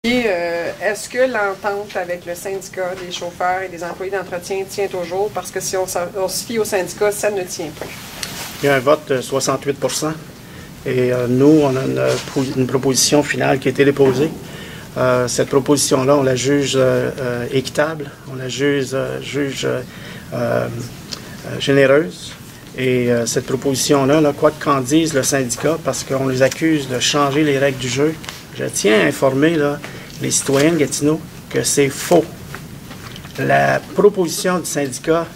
Est-ce que l'entente avec le syndicat des chauffeurs et des employés d'entretien tient toujours? Parce que si on se fie au syndicat, ça ne tient plus. Il y a un vote de 68 et nous, on a une proposition finale qui a été déposée. Cette proposition-là, on la juge équitable, on la juge généreuse. Et cette proposition-là, quoi qu'en dise le syndicat, parce qu'on les accuse de changer les règles du jeu, je tiens à informer les citoyens de Gatineau que c'est faux. La proposition du syndicat,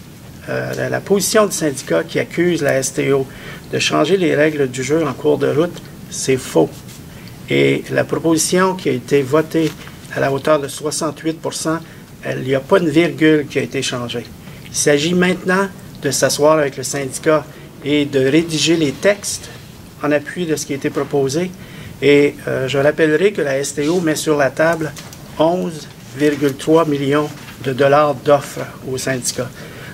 la position du syndicat qui accuse la STO de changer les règles du jeu en cours de route, c'est faux. Et la proposition qui a été votée à la hauteur de 68 il n'y a pas une virgule qui a été changée. Il s'agit maintenant de s'asseoir avec le syndicat et de rédiger les textes en appui de ce qui a été proposé. Et je rappellerai que la STO met sur la table 11,3 millions de dollars d'offres aux syndicats.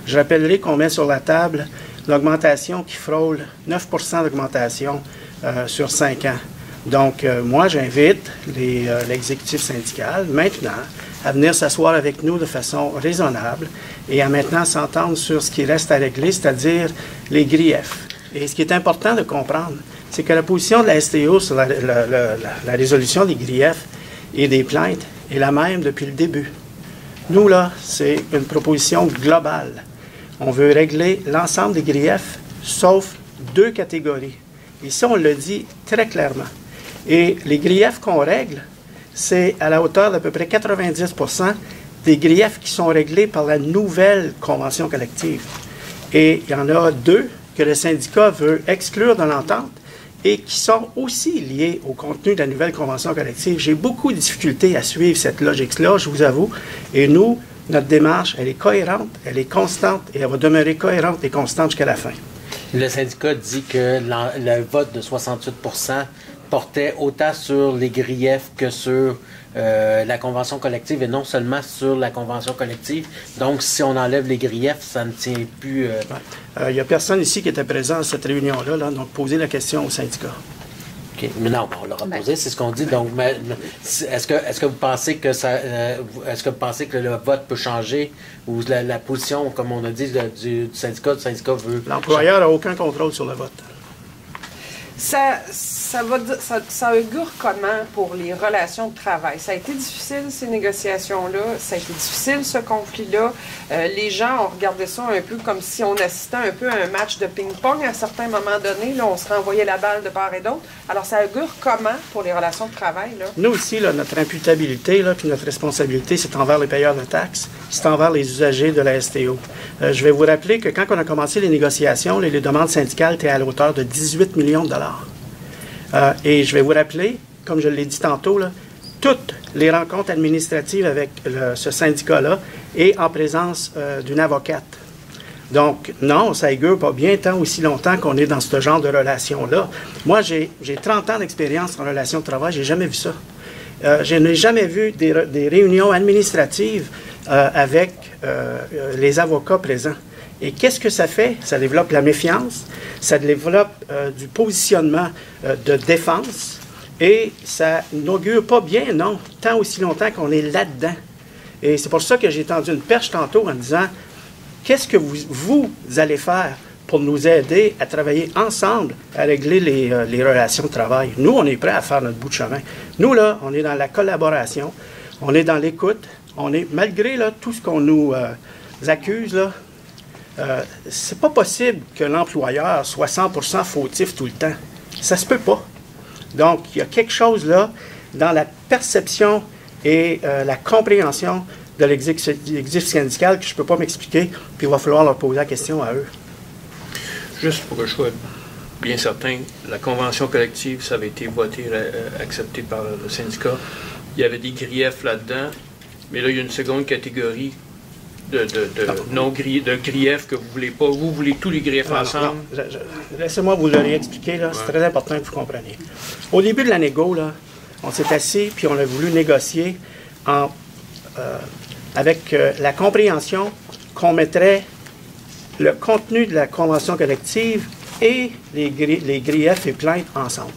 Je rappellerai qu'on met sur la table l'augmentation qui frôle 9 d'augmentation sur 5 ans. Donc, moi, j'invite l'exécutif syndical, maintenant, à venir s'asseoir avec nous de façon raisonnable et à maintenant s'entendre sur ce qui reste à régler, c'est-à-dire les griefs. Et ce qui est important de comprendre, c'est que la position de la STO sur la résolution des griefs et des plaintes est la même depuis le début. Nous, là, c'est une proposition globale. On veut régler l'ensemble des griefs, sauf 2 catégories. Et ça, on le dit très clairement. Et les griefs qu'on règle, c'est à la hauteur d'à peu près 90 des griefs qui sont réglés par la nouvelle convention collective. Et il y en a 2 que le syndicat veut exclure de l'entente et qui sont aussi liés au contenu de la nouvelle convention collective. J'ai beaucoup de difficultés à suivre cette logique-là, je vous avoue. Et nous, notre démarche, elle est cohérente, elle est constante et elle va demeurer cohérente et constante jusqu'à la fin. Le syndicat dit que le vote de 68 portait autant sur les griefs que sur la convention collective et non seulement sur la convention collective. Donc, si on enlève les griefs, ça ne tient plus... Il n'y a personne ici qui était présent à cette réunion-là, donc posez la question au syndicat. OK. Mais non, on l'aura posé, c'est ce qu'on dit. Donc, est-ce que vous pensez que est-ce que vous pensez que le vote peut changer ou la position, comme on a dit, du syndicat veut... L'employeur n'a aucun contrôle sur le vote. Ça augure comment pour les relations de travail? Ça a été difficile, ces négociations-là. Ça a été difficile, ce conflit-là. Les gens ont regardé ça un peu comme si on assistait un peu à un match de ping-pong. À un certain moment donné, là, on se renvoyait la balle de part et d'autre. Alors, ça augure comment pour les relations de travail? Là? Nous aussi, là, notre imputabilité puis notre responsabilité, c'est envers les payeurs de taxes, c'est envers les usagers de la STO. Je vais vous rappeler que quand on a commencé les négociations, les demandes syndicales étaient à la hauteur de 18 millions de dollars. Et je vais vous rappeler, comme je l'ai dit tantôt, là, toutes les rencontres administratives avec ce syndicat-là et en présence d'une avocate. Donc, non, ça augure pas bien tant aussi longtemps qu'on est dans ce genre de relation-là. Moi, j'ai 30 ans d'expérience en relation de travail, j'ai jamais vu ça. Je n'ai jamais vu des réunions administratives avec les avocats présents. Et qu'est-ce que ça fait? Ça développe la méfiance, ça développe du positionnement de défense et ça n'augure pas bien, non, tant aussi longtemps qu'on est là-dedans. Et c'est pour ça que j'ai tendu une perche tantôt en disant, qu'est-ce que vous allez faire pour nous aider à travailler ensemble à régler les relations de travail? Nous, on est prêts à faire notre bout de chemin. Nous, là, on est dans la collaboration, on est dans l'écoute, on est, malgré là, tout ce qu'on nous accuse, là, c'est pas possible que l'employeur soit 100% fautif tout le temps. Ça se peut pas. Donc, il y a quelque chose là dans la perception et la compréhension de l'exécutif syndical que je ne peux pas m'expliquer, puis il va falloir leur poser la question à eux. Juste pour que je sois bien certain, la convention collective, ça avait été voté, accepté par le syndicat. Il y avait des griefs là-dedans, mais là, il y a une seconde catégorie de griefs que vous ne voulez pas. Vous voulez tous les griefs ensemble? Laissez-moi vous le réexpliquer, là. C'est très important que vous compreniez. Au début de la négo, là, on s'est assis puis on a voulu négocier avec la compréhension qu'on mettrait le contenu de la convention collective et les griefs et plaintes ensemble.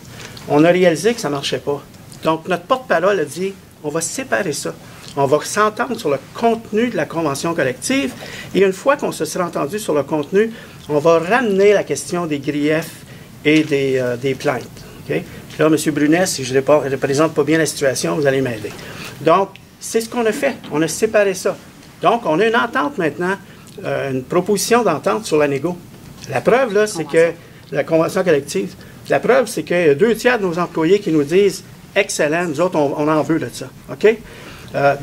On a réalisé que ça ne marchait pas. Donc, notre porte-parole a dit, on va séparer ça. On va s'entendre sur le contenu de la convention collective. Et une fois qu'on se sera entendu sur le contenu, on va ramener la question des griefs et des plaintes. Okay? Puis là, M. Brunet, si je ne représente pas bien la situation, vous allez m'aider. Donc, c'est ce qu'on a fait. On a séparé ça. Donc, on a une entente maintenant, une proposition d'entente sur la négo. La preuve, là, c'est que la convention collective, la preuve, c'est qu'il y a 2 tiers de nos employés qui nous disent « Excellent, nous autres, on en veut de ça. » OK?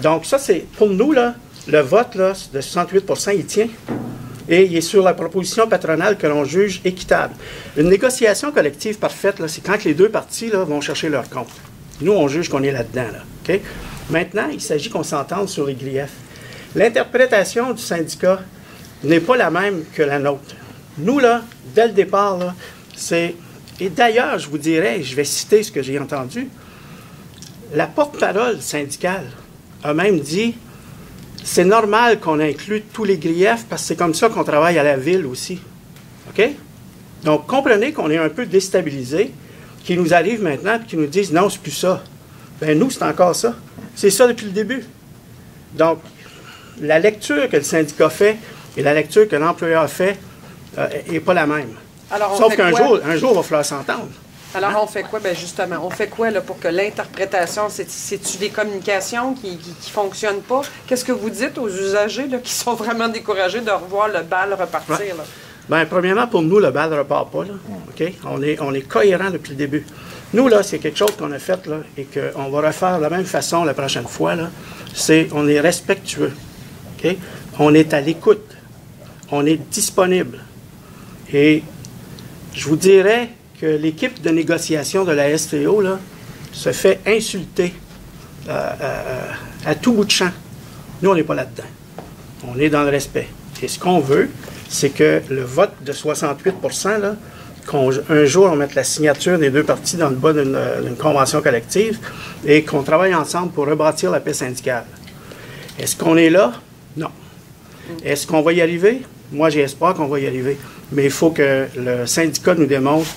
Donc, ça, c'est pour nous, là, le vote là, de 68 % il tient. Et il est sur la proposition patronale que l'on juge équitable. Une négociation collective parfaite, là, c'est quand les 2 parties là, vont chercher leur compte. Nous, on juge qu'on est là-dedans. Là, OK? Maintenant, il s'agit qu'on s'entende sur les griefs. L'interprétation du syndicat n'est pas la même que la nôtre. Nous, là, dès le départ, là, c'est... Et d'ailleurs, je vous dirais, je vais citer ce que j'ai entendu, la porte-parole syndicale a même dit « C'est normal qu'on inclue tous les griefs parce que c'est comme ça qu'on travaille à la ville aussi. » OK? Donc, comprenez qu'on est un peu déstabilisé, qu'ils nous arrivent maintenant et qu'ils nous disent « Non, c'est plus ça. » Bien, nous, c'est encore ça. C'est ça depuis le début. Donc, la lecture que le syndicat fait et la lecture que l'employeur fait n'est pas la même. Alors, sauf qu'un jour, il va falloir s'entendre. Alors, on fait quoi? Bien, justement, on fait quoi là, pour que l'interprétation, c'est-tu des communications qui ne fonctionnent pas? Qu'est-ce que vous dites aux usagers là, qui sont vraiment découragés de revoir le bal repartir? Ouais. Là? Bien, premièrement, pour nous, le bal ne repart pas. Là. OK? On est cohérent depuis le début. Nous, là, c'est quelque chose qu'on a fait là, et qu'on va refaire de la même façon la prochaine fois. Là. On est respectueux. OK? On est à l'écoute. On est disponible. Et je vous dirais que l'équipe de négociation de la STO là, se fait insulter à tout bout de champ. Nous, on n'est pas là-dedans. On est dans le respect. Et ce qu'on veut, c'est que le vote de 68 %, là, qu'un jour, on mette la signature des 2 parties dans le bas d'une convention collective et qu'on travaille ensemble pour rebâtir la paix syndicale. Est-ce qu'on est là? Non. Est-ce qu'on va y arriver? Moi, j'ai espoir qu'on va y arriver. Mais il faut que le syndicat nous démontre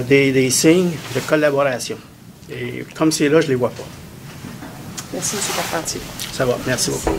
des signes de collaboration. Et comme c'est là, je ne les vois pas. Merci, M. Carpentier. Ça va. Merci beaucoup.